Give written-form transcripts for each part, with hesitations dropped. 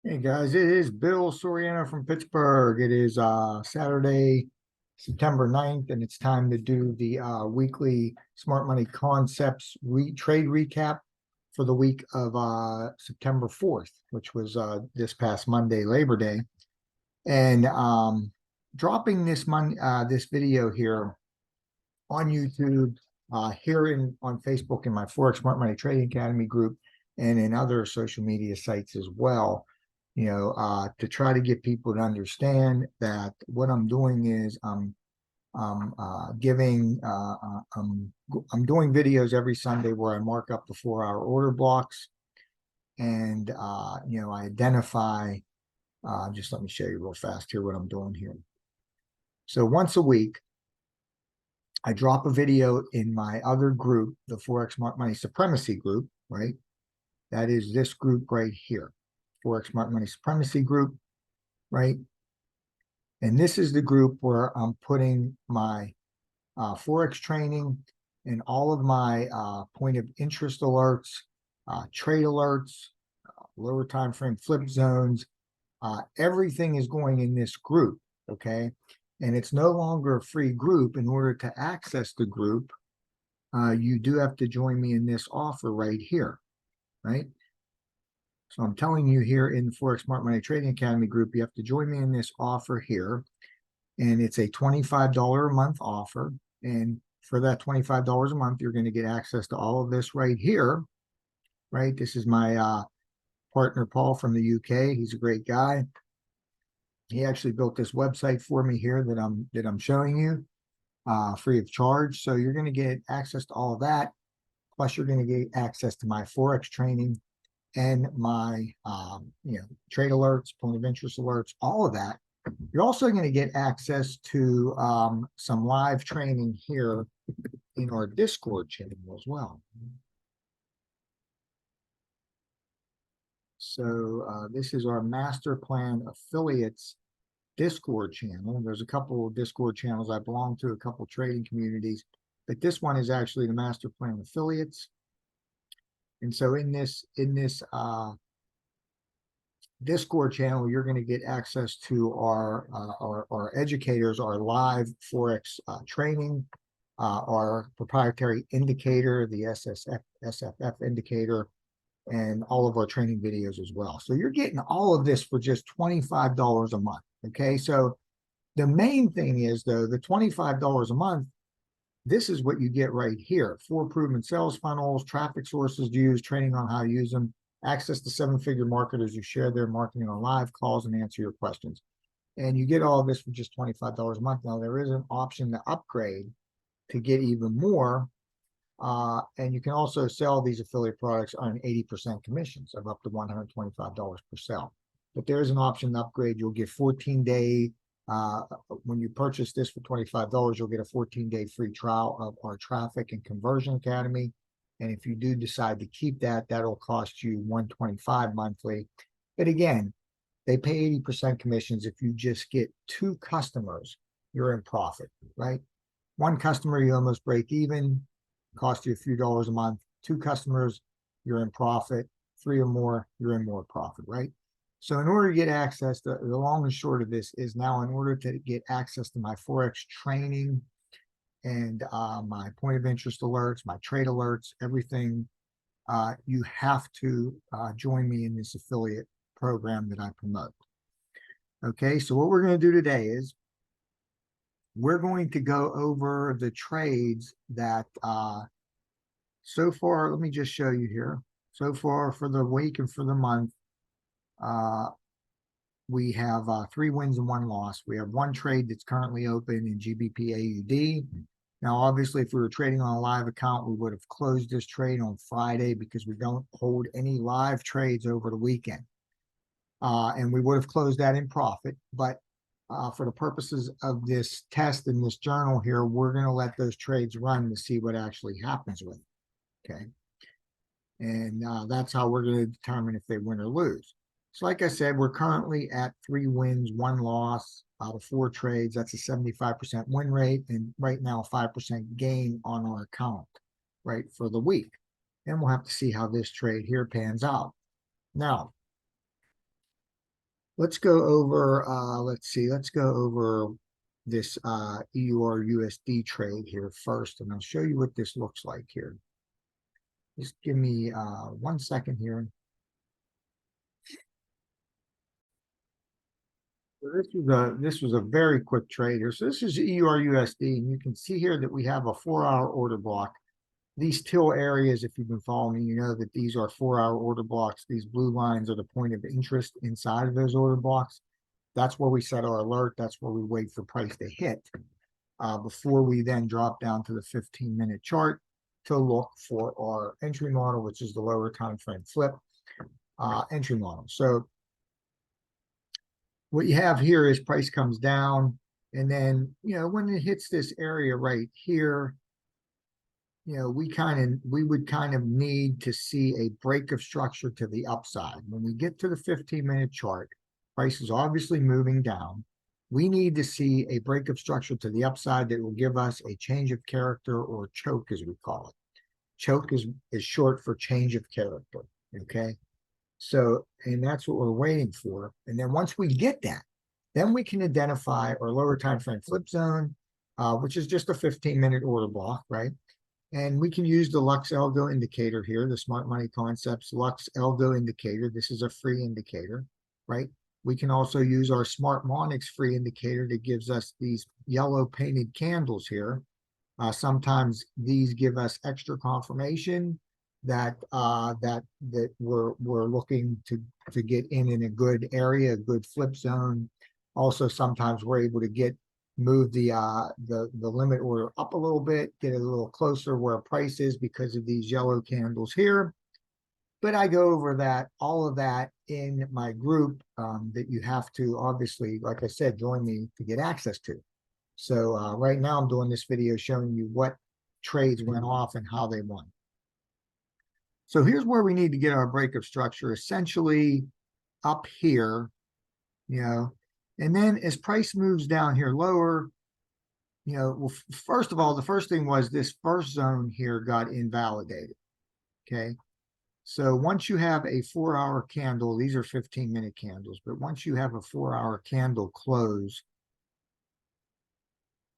Hey guys, it is Bill Soriano from Pittsburgh. It is Saturday, September 9th, and it's time to do the weekly Smart Money Concepts trade recap for the week of September 4th, which was this past Monday, Labor Day. And dropping this video here on YouTube, here on Facebook in my Forex Smart Money Trading Academy group, and in other social media sites as well. To try to get people to understand that what I'm doing is I'm doing videos every Sunday where I mark up the 4-hour order blocks, and I identify. Just let me show you real fast here what I'm doing here. So once a week, I drop a video in my other group, the Forex Smart Money Supremacy group, right? That is this group right here, Forex Smart Money Supremacy group, right? And this is the group where I'm putting my Forex training and all of my point of interest alerts, trade alerts, lower time frame flip zones. Everything is going in this group, okay? And it's no longer a free group. In order to access the group, you do have to join me in this offer right here, right? So I'm telling you here in the Forex Smart Money Trading Academy group, you have to join me in this offer here. And it's a $25 a month offer. And for that $25 a month, you're going to get access to all of this right here, right? This is my partner, Paul, from the UK. He's a great guy. He actually built this website for me here that I'm showing you free of charge. So you're going to get access to all of that. Plus, you're going to get access to my Forex training and my trade alerts, point of interest alerts, all of that. You're also going to get access to some live training here in our Discord channel as well. So this is our Master Plan Affiliates Discord channel. There's a couple of Discord channels I belong to, a couple trading communities, but this one is actually the Master Plan Affiliates. And so in this Discord channel, you're going to get access to our educators, our live Forex training, our proprietary indicator, the SFF indicator, and all of our training videos as well. So you're getting all of this for just $25 a month. Okay, so the main thing is, though, the $25 a month, this is what you get right here: 4 proven sales funnels, traffic sources used, training on how to use them, access to 7-figure marketers who share their marketing on live calls and answer your questions. And you get all of this for just $25 a month. Now, there is an option to upgrade to get even more. And you can also sell these affiliate products on 80% commissions of up to $125 per sale. But there is an option to upgrade. You'll get 14-day, when you purchase this for $25, you'll get a 14-day free trial of our Traffic and Conversion Academy. And if you do decide to keep that, that'll cost you $125 monthly. But again, they pay 80% commissions. If you just get 2 customers, you're in profit, right? 1 customer, you almost break even, cost you a few dollars a month. 2 customers, you're in profit. 3 or more, you're in more profit, right? So in order to get access, the long and short of this is, now in order to get access to my Forex training and my point of interest alerts, my trade alerts, everything, you have to join me in this affiliate program that I promote. Okay, so what we're going to do today is we're going to go over the trades that so far, let me just show you here. So far for the week and for the month, we have 3 wins and 1 loss. We have 1 trade that's currently open in GBP AUD. Now, obviously, if we were trading on a live account, we would have closed this trade on Friday because we don't hold any live trades over the weekend. And we would have closed that in profit. But for the purposes of this test and this journal here, we're going to let those trades run to see what actually happens with it. Okay. And that's how we're going to determine if they win or lose. So like I said, we're currently at 3 wins, 1 loss out of 4 trades. That's a 75% win rate, and right now 5% gain on our account, right, for the week. And we'll have to see how this trade here pans out. Now, let's go over, let's go over this EURUSD trade here first, and I'll show you what this looks like here. Just give me 1 second here. So this was a very quick trade here. So this is EURUSD, and you can see here that we have a 4-hour order block. These teal areas, if you've been following me, you know that these are 4-hour order blocks. These blue lines are the point of interest inside of those order blocks. That's where we set our alert. That's where we wait for price to hit before we then drop down to the 15-minute chart to look for our entry model, which is the lower time frame flip entry model. So what you have here is price comes down, and then, you know, when it hits this area right here, you know, we would kind of need to see a break of structure to the upside. When we get to the 15-minute chart, price is obviously moving down. We need to see a break of structure to the upside that will give us a change of character, or choke as we call it. Choke is short for change of character, okay? So, and that's what we're waiting for. And then once we get that, then we can identify our lower time frame flip zone, which is just a 15-minute order block, right? And we can use the Lux Algo indicator here, the Smart Money Concepts Lux Algo indicator. This is a free indicator, right? We can also use our Smart Monix free indicator that gives us these yellow painted candles here. Sometimes these give us extra confirmation that we're looking to get in a good area, a good flip zone. Also, sometimes we're able to move the limit order up a little bit, get it a little closer where price is because of these yellow candles here. But I go over all of that in my group that you have to, obviously, like I said, join me to get access to. So right now I'm doing this video showing you what trades went off and how they won. So here's where we need to get our break of structure, essentially up here, you know, and then as price moves down here lower, you know, well, first of all, the first thing was this first zone here got invalidated, okay? So once you have a 4-hour candle, these are 15-minute candles, but once you have a 4-hour candle close,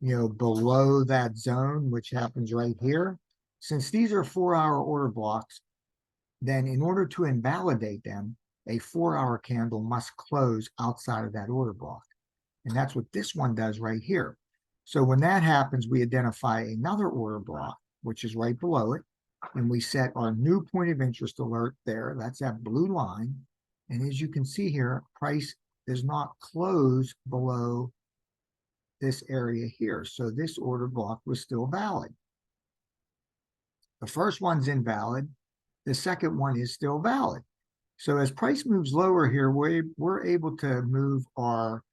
you know, below that zone, which happens right here, since these are 4-hour order blocks, then in order to invalidate them, a 4-hour candle must close outside of that order block. And that's what this one does right here. So when that happens, we identify another order block, which is right below it, and we set our new point of interest alert there. That's that blue line. And as you can see here, price does not close below this area here. So this order block was still valid. The first one's invalid. The second one is still valid. So as price moves lower here, we're able to move our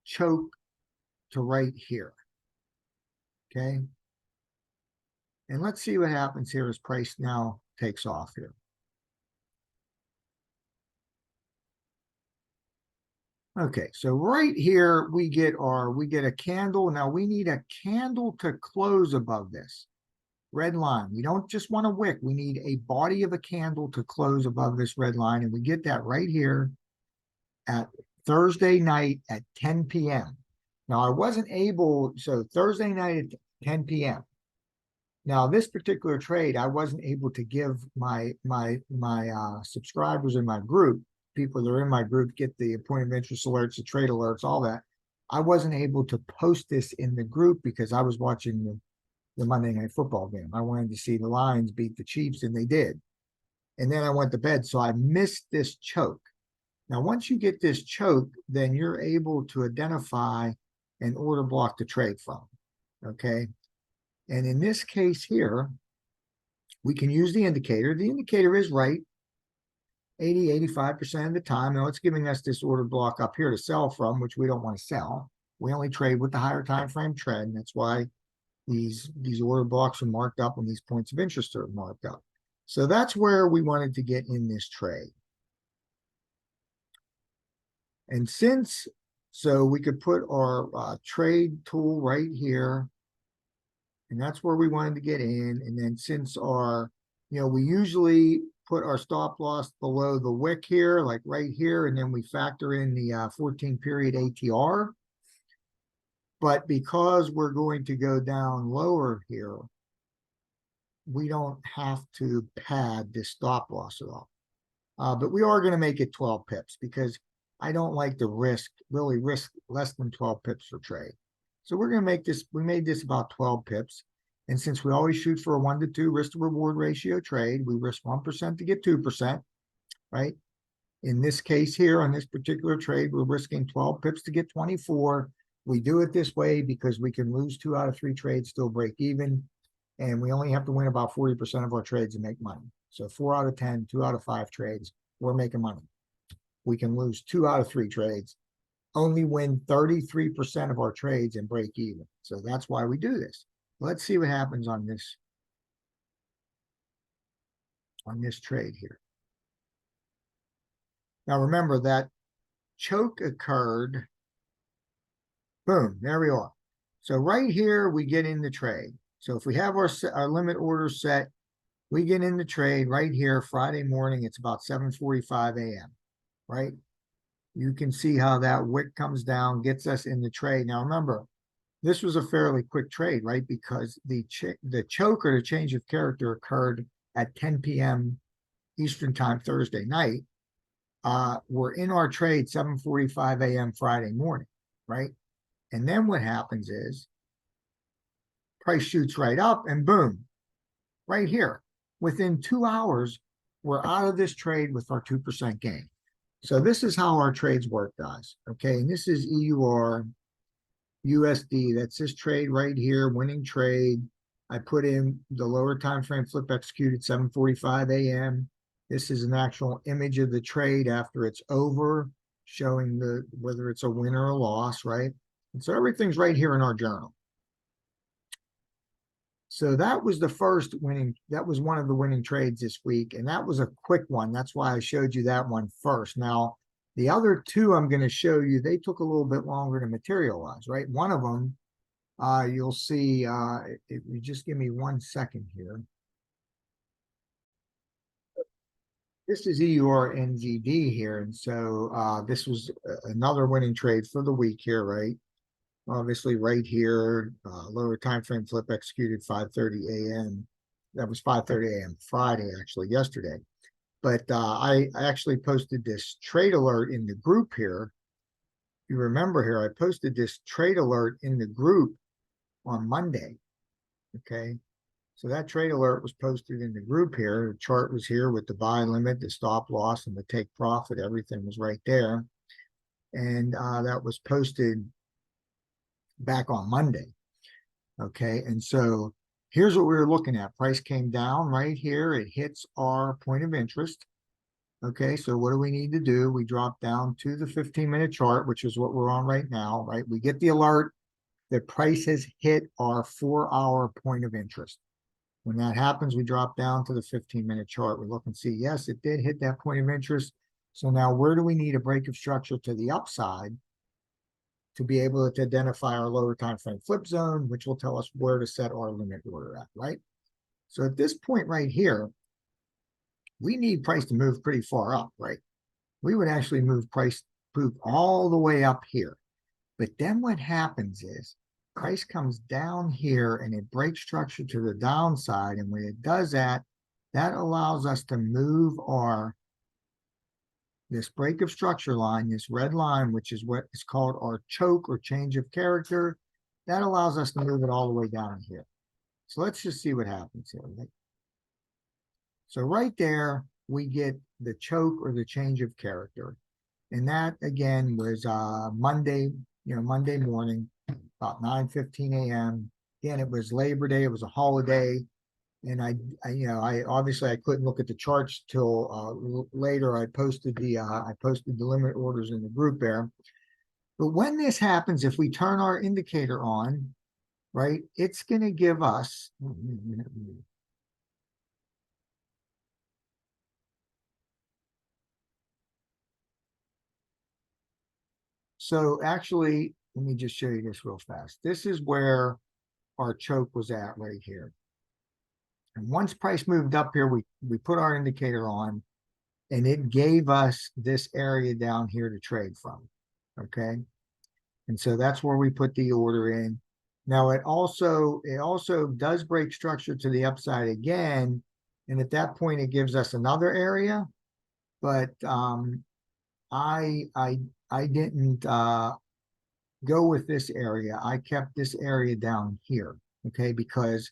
choke to right here, okay? And let's see what happens here as price now takes off here. Okay, so right here we get a candle. Now we need a candle to close above this red line. We don't just want a wick. We need a body of a candle to close above this red line, and we get that right here at Thursday night at 10 p.m. Now I wasn't able, so Thursday night at 10 p.m. Now this particular trade, I wasn't able to give my subscribers in my group, people that are in my group, get the point of interest alerts, the trade alerts, all that. I wasn't able to post this in the group because I was watching the Monday Night Football game. I wanted to see the Lions beat the Chiefs, and they did. And then I went to bed, so I missed this choke. Now, once you get this choke, then you're able to identify an order block to trade from, okay? And in this case here, we can use the indicator. The indicator is right 85% of the time. Now, it's giving us this order block up here to sell from, which we don't want to sell. We only trade with the higher time frame trend. That's why these order blocks are marked up and these points of interest are marked up. So that's where we wanted to get in this trade. And so we could put our trade tool right here, and that's where we wanted to get in. And then since we usually put our stop loss below the wick here, like right here, and then we factor in the 14 period ATR. But because we're going to go down lower here, we don't have to pad this stop loss at all. But we are going to make it 12 pips because I don't like to really risk less than 12 pips for trade. So we're going to make this, we made this about 12 pips. And since we always shoot for a 1 to 2 risk to reward ratio trade, we risk 1% to get 2%, right? In this case here, on this particular trade, we're risking 12 pips to get 24. We do it this way because we can lose 2 out of 3 trades, still break even. And we only have to win about 40% of our trades to make money. So 4 out of 10, 2 out of 5 trades, we're making money. We can lose 2 out of 3 trades, only win 33% of our trades and break even. So that's why we do this. Let's see what happens on this trade here. Now remember that choke occurred. Boom, there we are. So right here, we get in the trade. So if we have our limit order set, we get in the trade right here Friday morning. It's about 7:45 a.m., right? You can see how that wick comes down, gets us in the trade. Now remember, this was a fairly quick trade, right? Because the choke or the change of character occurred at 10 p.m. Eastern time Thursday night. We're in our trade 7:45 a.m. Friday morning, right? And then what happens is price shoots right up and boom, right here. Within 2 hours, we're out of this trade with our 2% gain. So this is how our trades work, guys. Okay, and this is EURUSD. That's this trade right here, winning trade. I put in the lower time frame flip executed 7:45 a.m. This is an actual image of the trade after it's over, showing whether it's a win or a loss, right? And so everything's right here in our journal. So that was the first winning, that was one of the winning trades this week. And that was a quick one. That's why I showed you that one first. Now, the other two I'm going to show you, they took a little bit longer to materialize, right? One of them, you'll see, if you just give me 1 second here. This is EURNZD here. And so this was another winning trade for the week here, right? Obviously right here, lower time frame flip executed 5:30 a.m. That was 5:30 a.m. Friday, actually, yesterday. But I actually posted this trade alert in the group here. You remember here, I posted this trade alert in the group on Monday. Okay. So that trade alert was posted in the group here. The chart was here with the buy limit, the stop loss, and the take profit. Everything was right there. And that was posted back on Monday. Okay, and so here's what we were looking at. Price came down right here. It hits our point of interest. Okay, so what do we need to do? We drop down to the 15-minute chart, which is what we're on right now, right? We get the alert that price has hit our 4-hour point of interest. When that happens, we drop down to the 15-minute chart. We look and see, yes, it did hit that point of interest. So now where do we need a break of structure to the upside to be able to identify our lower time frame flip zone, which will tell us where to set our limit order at, right? So at this point right here, we need price to move pretty far up, right? We would actually move price all the way up here. But then what happens is price comes down here and it breaks structure to the downside. And when it does that, that allows us to move this break of structure line, this red line, which is what is called our choke or change of character, that allows us to move it all the way down here. So let's just see what happens here. Right? So right there, we get the choke or the change of character. And that, again, was Monday morning, about 9:15 a.m. Again, it was Labor Day. It was a holiday. And I obviously I couldn't look at the charts till later. I posted the limit orders in the group there. But when this happens, if we turn our indicator on, right, it's going to give us. So actually, let me just show you this real fast. This is where our choke was at right here. And once price moved up here, we put our indicator on, and it gave us this area down here to trade from. Okay. And so that's where we put the order in. Now it also does break structure to the upside again. And at that point, it gives us another area. But I didn't go with this area. I kept this area down here. Okay, because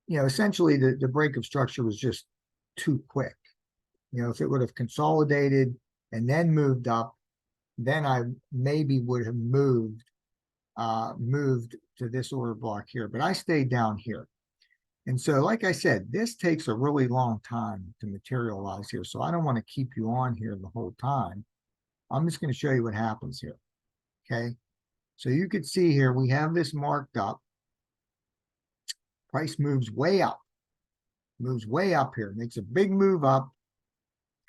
essentially the break of structure was just too quick. If it would have consolidated and then moved up, then I maybe would have moved to this order block here, but I stayed down here. And so, like I said, this takes a really long time to materialize here. So I don't want to keep you on here the whole time. I'm just going to show you what happens here. Okay. So you could see here, we have this marked up. Price moves way up here, makes a big move up,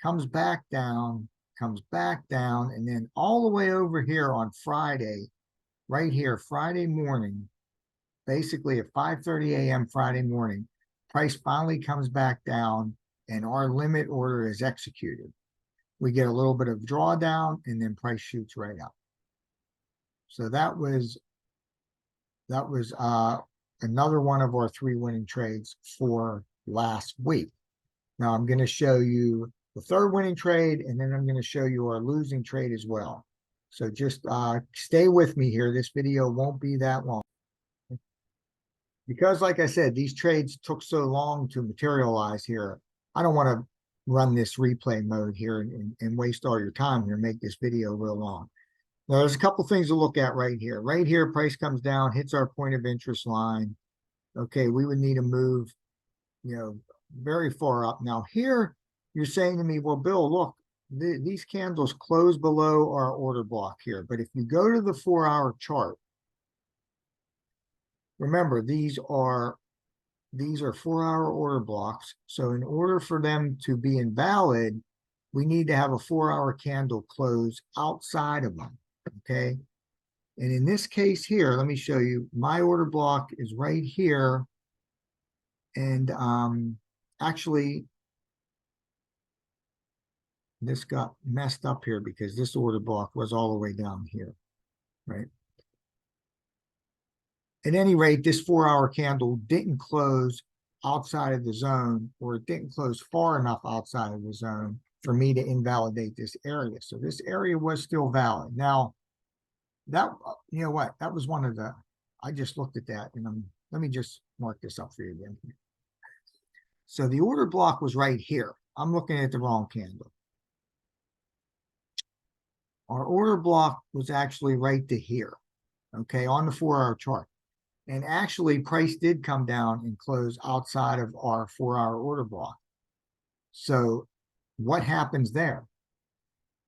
comes back down, and then all the way over here on Friday, right here, Friday morning, basically at 5:30 a.m. Friday morning, price finally comes back down and our limit order is executed. We get a little bit of drawdown and then price shoots right up. So that was another one of our 3 winning trades for last week. Now I'm going to show you the 3rd winning trade, and then I'm going to show you our losing trade as well. So just stay with me here. This video won't be that long. Because like I said, these trades took so long to materialize here. I don't want to run this replay mode here and waste all your time here, make this video real long. Now, there's a couple things to look at right here. Right here, price comes down, hits our point of interest line. Okay, we would need to move, very far up. Now here, you're saying to me, well, Bill, look, these candles close below our order block here. But if you go to the 4-hour chart, remember, these are 4-hour order blocks. So in order for them to be invalid, we need to have a 4-hour candle close outside of them. Okay. And in this case here, let me show you, my order block is right here. And actually, this got messed up here because this order block was all the way down here, right? At any rate, this 4-hour candle didn't close outside of the zone, or it didn't close far enough outside of the zone for me to invalidate this area. So this area was still valid. Now, that, that was one of the, I just looked at that, and let me just mark this up for you again. So the order block was right here. I'm looking at the wrong candle. Our order block was actually right to here, okay, on the 4-hour chart. And actually, price did come down and close outside of our 4-hour order block. So what happens there?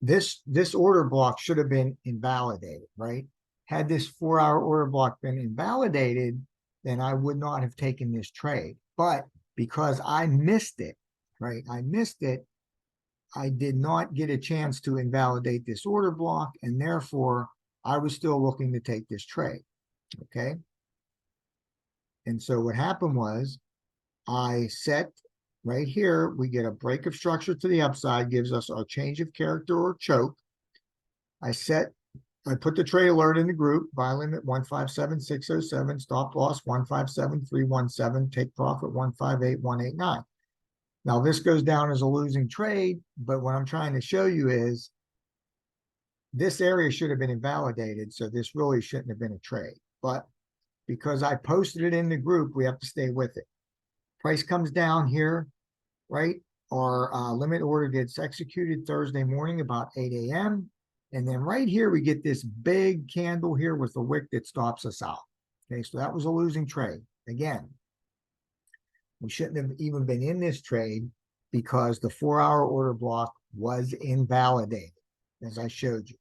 This order block should have been invalidated, right? Had this 4-hour order block been invalidated, then I would not have taken this trade. But because I missed it, right? I did not get a chance to invalidate this order block, and therefore I was still looking to take this trade, okay? And so what happened was I set right here, we get a break of structure to the upside, gives us our change of character or choke. I put the trade alert in the group, buy limit 157607, stop loss 157317, take profit 158189. Now this goes down as a losing trade, but what I'm trying to show you is this area should have been invalidated, so this really shouldn't have been a trade. But because I posted it in the group, we have to stay with it. Price comes down here, right? Our limit order gets executed Thursday morning about 8 a.m. And then right here, we get this big candle here with a wick that stops us out. Okay, so that was a losing trade. Again, we shouldn't have even been in this trade because the 4-hour order block was invalidated, as I showed you.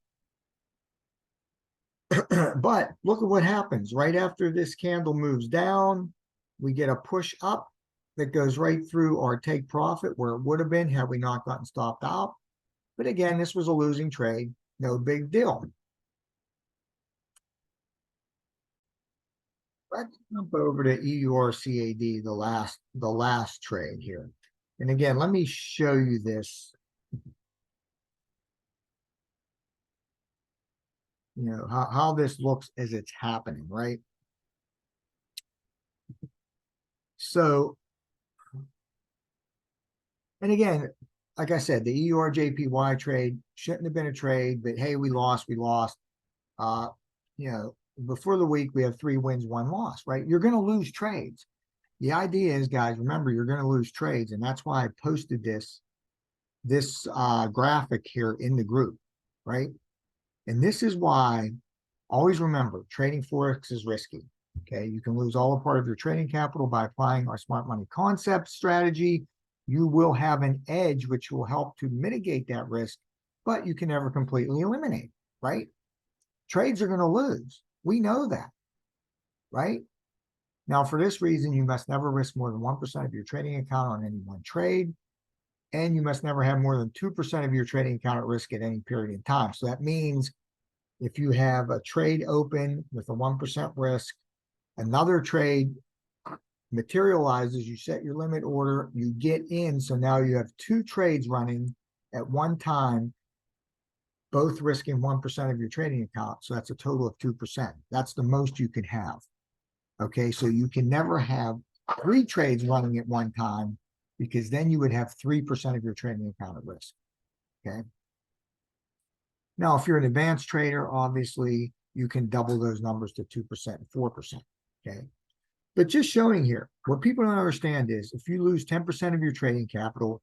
But look at what happens. Right after this candle moves down, we get a push up that goes right through our take profit where it would have been had we not gotten stopped out. But again, this was a losing trade. No big deal. Let's jump over to EURCAD, the last trade here. And again, let me show you this, how this looks as it's happening, right? So, and again, like I said, the EURJPY trade shouldn't have been a trade, but hey, we lost. Uh, before the week, we have 3 wins, 1 loss, right? You're going to lose trades. The idea is, guys, remember, you're going to lose trades. And that's why I posted this graphic here in the group, right? And this is why, always remember, trading Forex is risky. Okay, you can lose all or part of your trading capital by applying our smart money concept strategy. You will have an edge, which will help to mitigate that risk, but you can never completely eliminate, right? Trades are going to lose. We know that, right? Now, for this reason, you must never risk more than 1% of your trading account on any one trade, and you must never have more than 2% of your trading account at risk at any period in time. So that means if you have a trade open with a 1% risk, another trade materializes, you set your limit order, you get in, so now you have 2 trades running at one time, both risking 1% of your trading account. So that's a total of 2%. That's the most you can have. Okay, so you can never have 3 trades running at one time, because then you would have 3% of your trading account at risk. Okay. Now, if you're an advanced trader, obviously you can double those numbers to 2% and 4%. Okay. But just showing here, what people don't understand is if you lose 10% of your trading capital,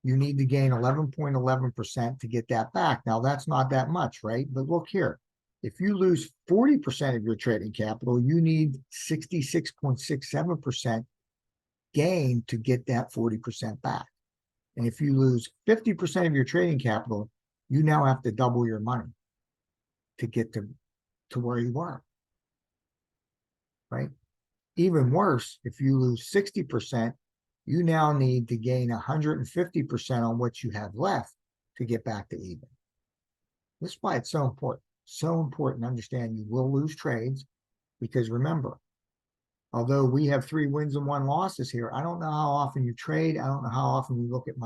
you need to gain 11.11% to get that back. Now, that's not that much, right? But look here. If you lose 40% of your trading capital, you need 66.67% gain to get that 40% back. And if you lose 50% of your trading capital, you now have to double your money to get to where you were, right? Even worse, if you lose 60%, you now need to gain 150% on what you have left to get back to even. This is why it's so important. So important to understand you will lose trades, because remember, although we have 3 wins and 1 losses here, I don't know how often you trade. I don't know how often you look at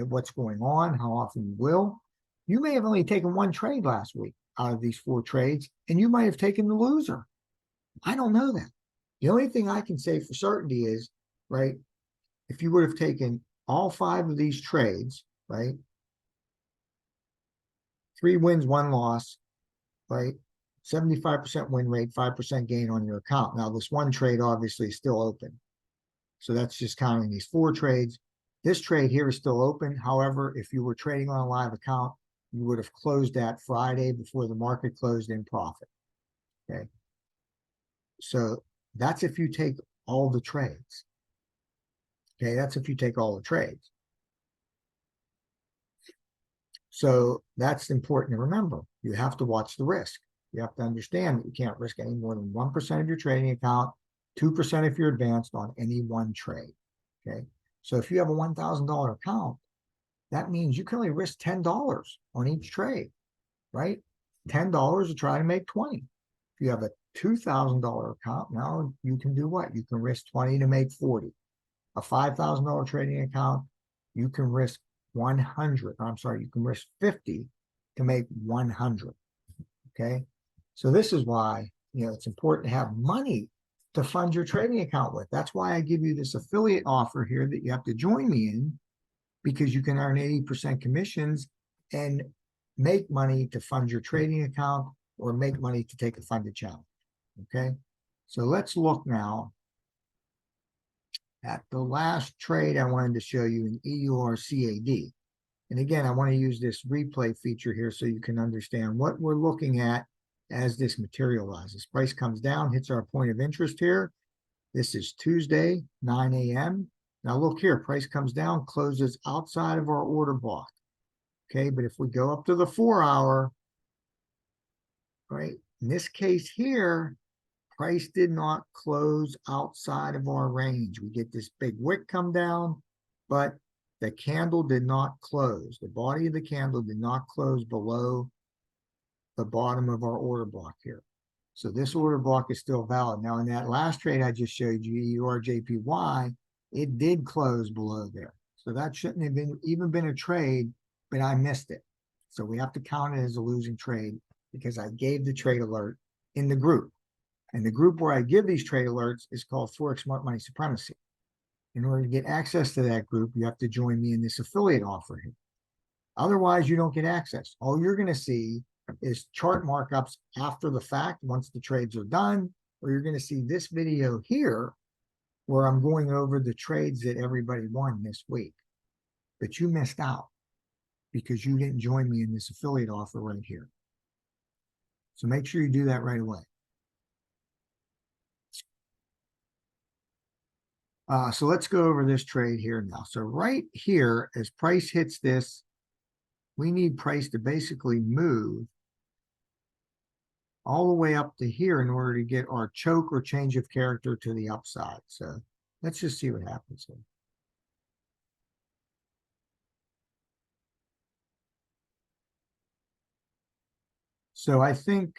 what's going on, how often you will. You may have only taken 1 trade last week out of these 4 trades, and you might have taken the loser. I don't know that. The only thing I can say for certainty is, right, if you would have taken all 5 of these trades, right, 3 wins, 1 loss, right, 75% win rate, 5% gain on your account. Now, this 1 trade obviously is still open. So that's just counting these 4 trades. This trade here is still open. However, if you were trading on a live account, you would have closed that Friday before the market closed in profit. Okay. So that's if you take all the trades. Okay, that's if you take all the trades. So that's important to remember. You have to watch the risk. You have to understand that you can't risk any more than 1% of your trading account, 2% if you're advanced on any one trade. Okay, so if you have a $1,000 account, that means you can only risk $10 on each trade, right? $10 to try to make 20. If you have a $2,000 account, now you can do what? You can risk 20 to make 40. A $5,000 trading account, you can risk 100. I'm sorry, you can risk 50 to make 100. Okay, so this is why it's important to have money to fund your trading account with. That's why I give you this affiliate offer here that you have to join me in, because you can earn 80% commissions and make money to fund your trading account or make money to take a funded challenge. Okay, so let's look now at the last trade I wanted to show you in EURCAD. And again, I want to use this replay feature here so you can understand what we're looking at as this materializes. Price comes down, hits our point of interest here. This is Tuesday, 9 a.m. Now look here, price comes down, closes outside of our order block. Okay, but if we go up to the 4-hour, right, in this case here, price did not close outside of our range. We get this big wick come down, but the candle did not close. The body of the candle did not close below the bottom of our order block here. So this order block is still valid. Now, in that last trade I just showed you, EURJPY, it did close below there. So that shouldn't have been even been a trade, but I missed it. So we have to count it as a losing trade because I gave the trade alert in the group. And the group where I give these trade alerts is called Forex Smart Money Supremacy. In order to get access to that group, you have to join me in this affiliate offer here. Otherwise, you don't get access. All you're going to see is chart markups after the fact, once the trades are done, or you're going to see this video here where I'm going over the trades that everybody won this week. But you missed out because you didn't join me in this affiliate offer right here. So make sure you do that right away. So let's go over this trade here now. So right here, as price hits this, we need price to basically move all the way up to here in order to get our choke or change of character to the upside. So let's just see what happens here. So I think,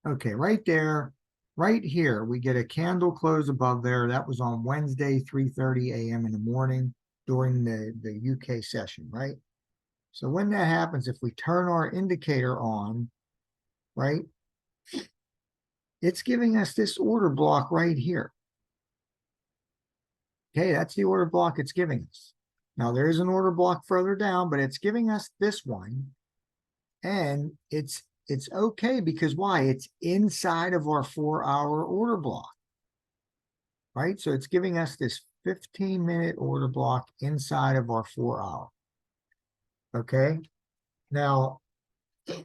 okay, right there, right here, we get a candle close above there. That was on Wednesday, 3:30 a.m. in the morning during the UK session, right? So when that happens, if we turn our indicator on, right, it's giving us this order block right here. Okay, that's the order block it's giving us. Now there is an order block further down, but it's giving us this one. And it's okay because why? It's inside of our 4-hour order block. Right? So it's giving us this 15-minute order block inside of our 4-hour. Okay. Now, I'm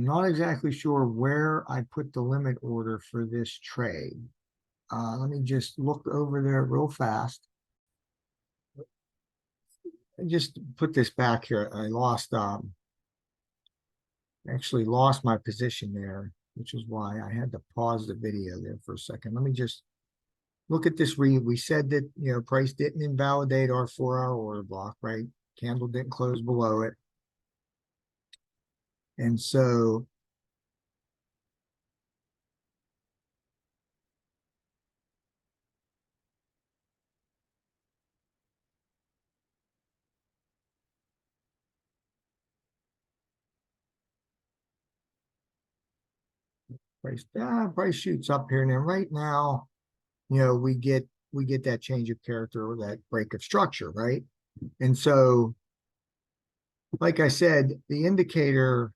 not exactly sure where I put the limit order for this trade. Let me just look over there real fast. And just put this back here. I lost, actually lost my position there, which is why I had to pause the video there for a second. Let me just look at this. We said that, you know, price didn't invalidate our 4-hour order block, right? Candle didn't close below it. And so price shoots up here. And then right now, you know, we get that change of character or that break of structure, right? And so, like I said, the indicator,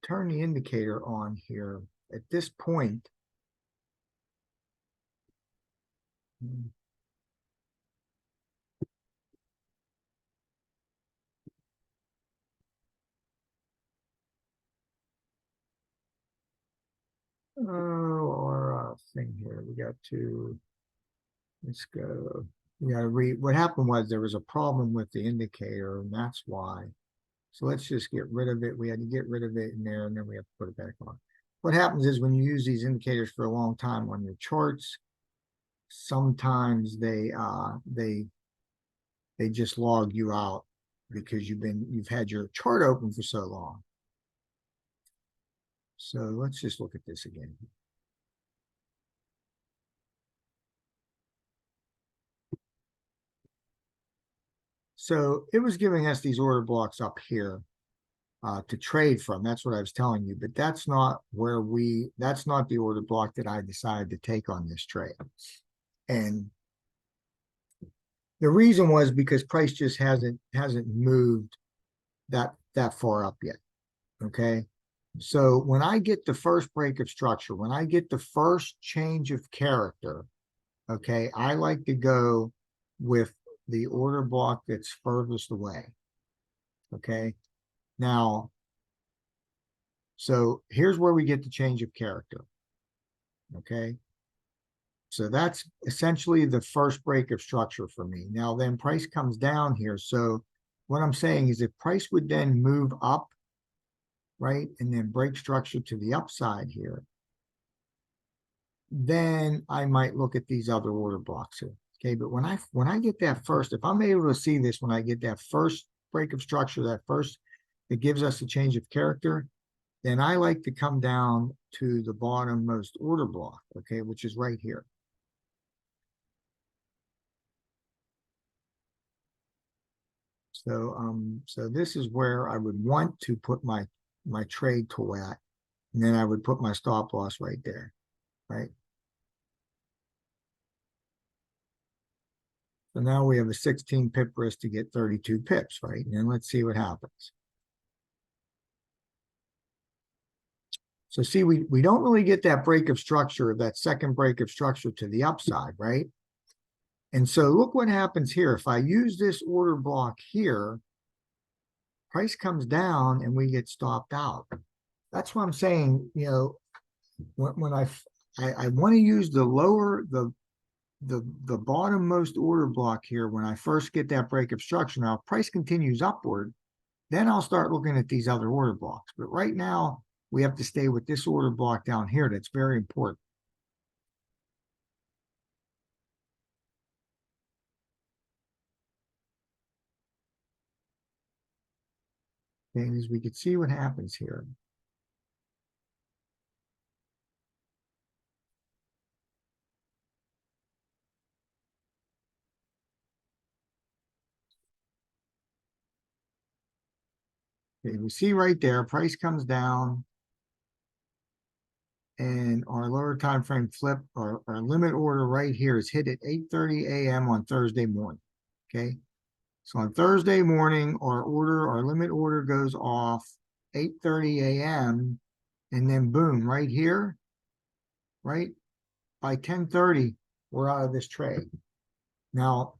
turn the indicator on here at this point. Our thing here, we got to, let's go. We got to read. What happened was there was a problem with the indicator, and that's why. So let's just get rid of it. We had to get rid of it in there, and then we have to put it back on. What happens is when you use these indicators for a long time on your charts, sometimes they just log you out because you've had your chart open for so long. So let's just look at this again. So it was giving us these order blocks up here to trade from. That's what I was telling you, but that's not that's not the order block that I decided to take on this trade. And the reason was because price just hasn't moved that far up yet. Okay. So when I get the first break of structure, when I get the first change of character, okay, I like to go with the order block that's furthest away. Okay. Now, so here's where we get the change of character. Okay. So that's essentially the first break of structure for me. Now then price comes down here. So what I'm saying is if price would then move up, right, and then break structure to the upside here, then I might look at these other order blocks here. Okay, but when I get that first, if I'm able to see this when I get that first break of structure, that first, it gives us a change of character, then I like to come down to the bottommost order block, okay, which is right here. So this is where I would want to put my trade tool at, and then I would put my stop loss right there, right? So now we have a 16 pip risk to get 32 pips, right? And then let's see what happens. So see, we don't really get that break of structure, that second break of structure to the upside, right? And so look what happens here. If I use this order block here, price comes down and we get stopped out. That's what I'm saying, you know, when I want to use the lower, the bottommost order block here when I first get that break of structure. Now, if price continues upward, then I'll start looking at these other order blocks. But right now, we have to stay with this order block down here. That's very important. And as we can see what happens here. Okay, we see right there, price comes down. And our lower time frame flip, our limit order right here is hit at 8:30 a.m. on Thursday morning. Okay. So on Thursday morning, our limit order goes off 8:30 a.m. and then boom, right here, right? By 10:30, we're out of this trade. Now,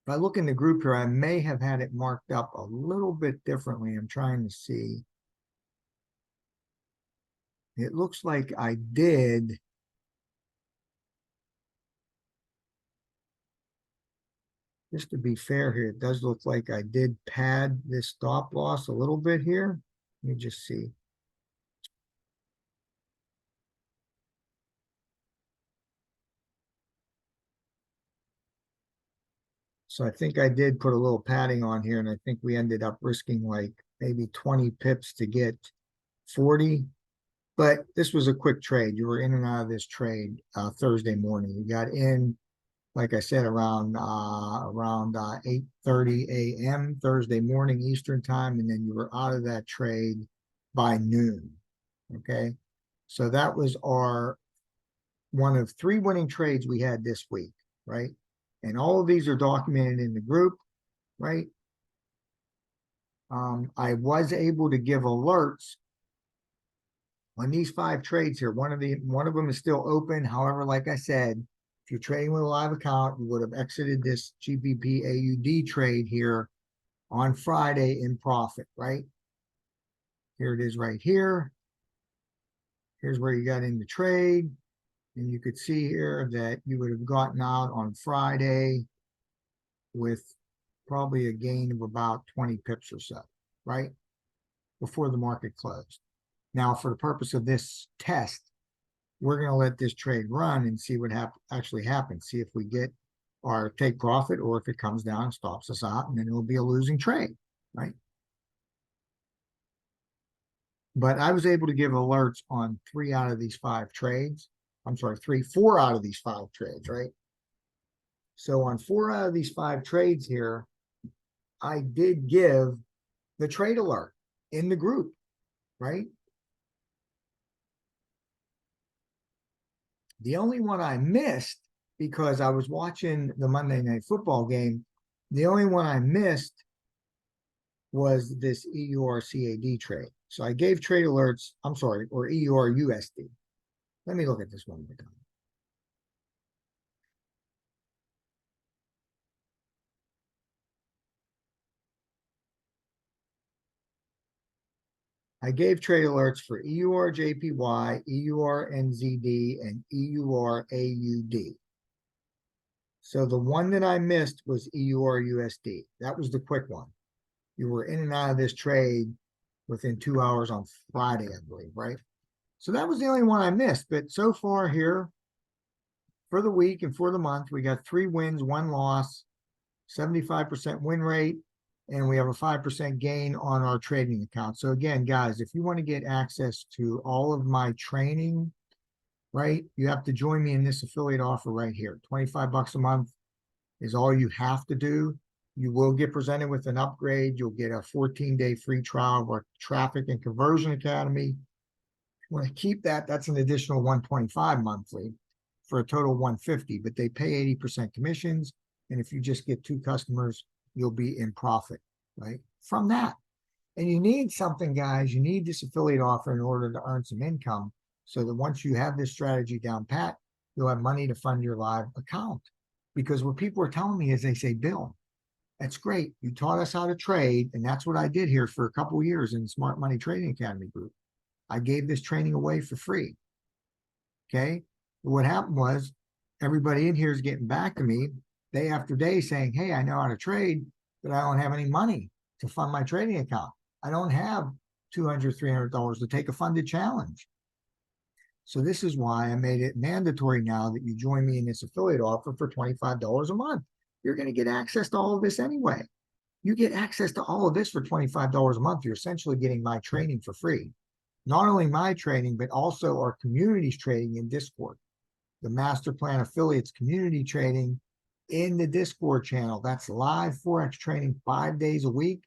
if I look in the group here, I may have had it marked up a little bit differently. I'm trying to see. It looks like I did. Just to be fair here, it does look like I did pad this stop loss a little bit here. Let me just see. So I think I did put a little padding on here, and I think we ended up risking like maybe 20 pips to get 40. But this was a quick trade. You were in and out of this trade Thursday morning. You got in, like I said, around 8:30 a.m. Thursday morning Eastern time, and then you were out of that trade by noon. Okay, so that was our one of 3 winning trades we had this week, right? And all of these are documented in the group, right? I was able to give alerts on these 5 trades here. One of them is still open. However, like I said, if you're trading with a live account, you would have exited this GBP AUD trade here on Friday in profit, right? Here it is right here. Here's where you got in the trade. And you could see here that you would have gotten out on Friday with probably a gain of about 20 pips or so, right? Before the market closed. Now, for the purpose of this test, we're going to let this trade run and see what actually happens. See if we get our take profit, or if it comes down and stops us out, and then it'll be a losing trade, right? But I was able to give alerts on 3 out of these 5 trades. I'm sorry, 4 out of these 5 trades, right? So on 4 out of these 5 trades here, I did give the trade alert in the group, right? The only one I missed, because I was watching the Monday Night Football game, the only one I missed was this EURCAD trade. So I gave trade alerts, I'm sorry, or EURUSD. Let me look at this one more time. I gave trade alerts for EURJPY, EURNZD, and EURAUD. So the one that I missed was EURUSD. That was the quick one. You were in and out of this trade within 2 hours on Friday, I believe, right? So that was the only one I missed. But so far here, for the week and for the month, we got 3 wins, 1 loss, 75% win rate. and we have a 5% gain on our trading account. So again, guys, if you want to get access to all of my training, right, you have to join me in this affiliate offer right here. 25 bucks a month is all you have to do. You will get presented with an upgrade. You'll get a 14-day free trial of our Traffic and Conversion Academy. If you want to keep that, that's an additional $125 monthly for a total of $150, but they pay 80% commissions. And if you just get 2 customers, you'll be in profit, right, from that. And you need something, guys. You need this affiliate offer in order to earn some income, so that once you have this strategy down pat, you'll have money to fund your live account. Because what people are telling me is, they say, Bill, that's great. You taught us how to trade, and that's what I did here for a couple of years in the Smart Money Trading Academy group. I gave this training away for free. Okay. What happened was, everybody in here is getting back to me day after day saying, hey, I know how to trade, but I don't have any money to fund my trading account. I don't have $200, $300 to take a funded challenge. So this is why I made it mandatory now that you join me in this affiliate offer for $25 a month. You're going to get access to all of this anyway. You get access to all of this for $25 a month. You're essentially getting my training for free. Not only my training, but also our community's trading in Discord. The Master Plan Affiliates community trading in the Discord channel. That's live Forex training 5 days a week.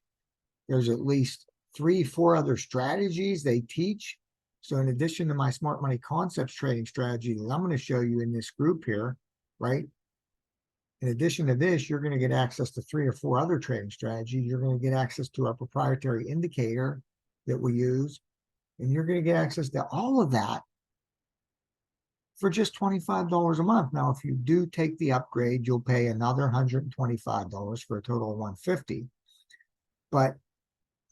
There's at least 3, 4 other strategies they teach. So in addition to my Smart Money Concepts trading strategy that I'm going to show you in this group here, right? In addition to this, you're going to get access to 3 or 4 other trading strategies. You're going to get access to our proprietary indicator that we use, and you're going to get access to all of that for just $25 a month. Now, if you do take the upgrade, you'll pay another $125 for a total of $150. But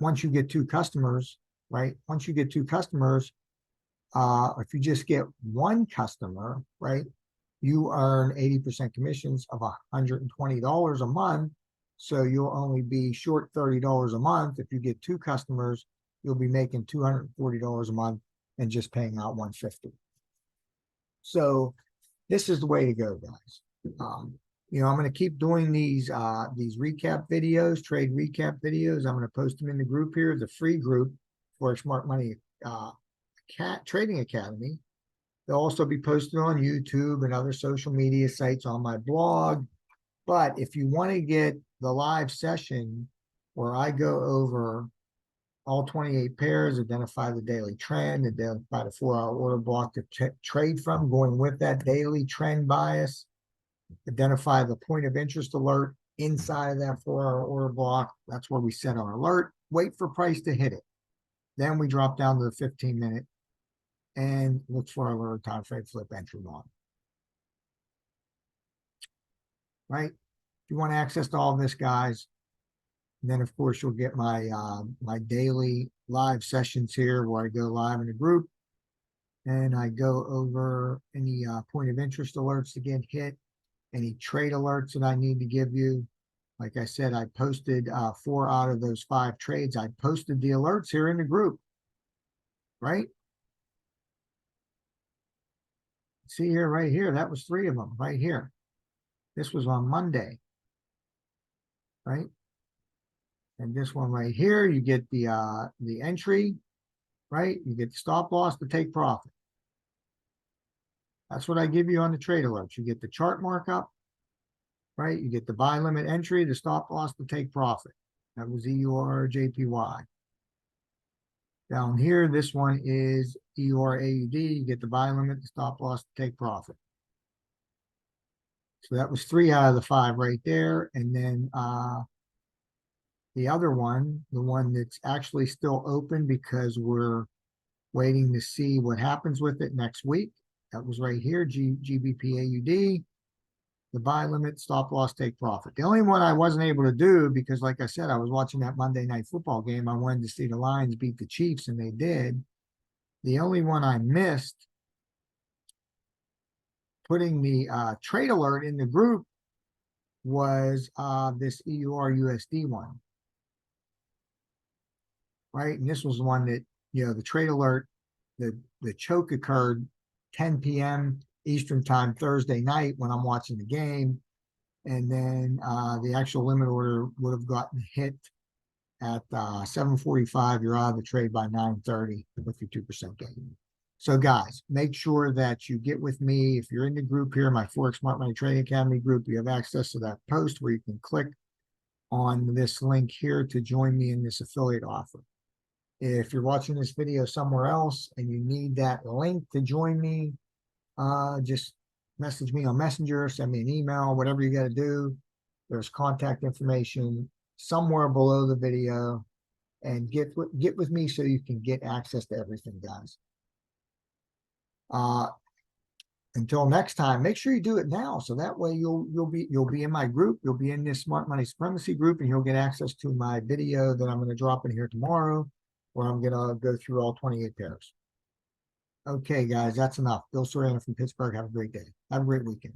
once you get 2 customers, right? Once you get 2 customers, if you just get 1 customer, right, you earn 80% commissions of $120 a month. So you'll only be short $30 a month. If you get 2 customers, you'll be making $240 a month and just paying out $150. So this is the way to go, guys. You know, I'm going to keep doing these recap videos, trade recap videos. I'm going to post them in the group here, the free group for Smart Money Trading Academy. They'll also be posted on YouTube and other social media sites, on my blog. But if you want to get the live session where I go over all 28 pairs, identify the daily trend, identify the 4-hour order block to trade from, going with that daily trend bias, identify the point of interest alert inside of that 4-hour order block. That's where we set our alert, wait for price to hit it. Then we drop down to the 15-minute and look for our lower time frame flip entry on. Right? If you want access to all of this, guys, and then of course you'll get my my daily live sessions here where I go live in a group and I go over any point of interest alerts to get hit, any trade alerts that I need to give you. Like I said, I posted 4 out of those 5 trades. I posted the alerts here in the group, right? See here, right here, that was 3 of them right here. This was on Monday, right? And this one right here, you get the entry, right? You get the stop loss to take profit. That's what I give you on the trade alerts. You get the chart markup, right? You get the buy limit entry, the stop loss to take profit. That was EURJPY. Down here, this one is EURAUD. You get the buy limit, the stop loss to take profit. So that was 3 out of the 5 right there. And then the other one, the one that's actually still open because we're waiting to see what happens with it next week. That was right here, GBPAUD. The buy limit, stop loss, take profit. The only one I wasn't able to do because, like I said, I was watching that Monday Night Football game. I wanted to see the Lions beat the Chiefs, and they did. The only one I missed putting the trade alert in the group was this EURUSD one, right? And this was the one that, you know, the trade alert, the choke occurred 10 p.m. Eastern time Thursday night when I'm watching the game. And then the actual limit order would have gotten hit at 7:45, you're out of the trade by 9:30 with your 2% gain. So guys, make sure that you get with me. If you're in the group here, my Forex Smart Money Trading Academy group, you have access to that post where you can click on this link here to join me in this affiliate offer. If you're watching this video somewhere else and you need that link to join me, just message me on Messenger, send me an email, whatever you got to do. There's contact information somewhere below the video, and get with me so you can get access to everything, guys. Until next time, make sure you do it now, so that way you'll be in my group, you'll be in this Smart Money Supremacy group, and you'll get access to my video that I'm going to drop in here tomorrow, where I'm going to go through all 28 pairs. Okay, guys, that's enough. Bill Soriano from Pittsburgh. Have a great day. Have a great weekend.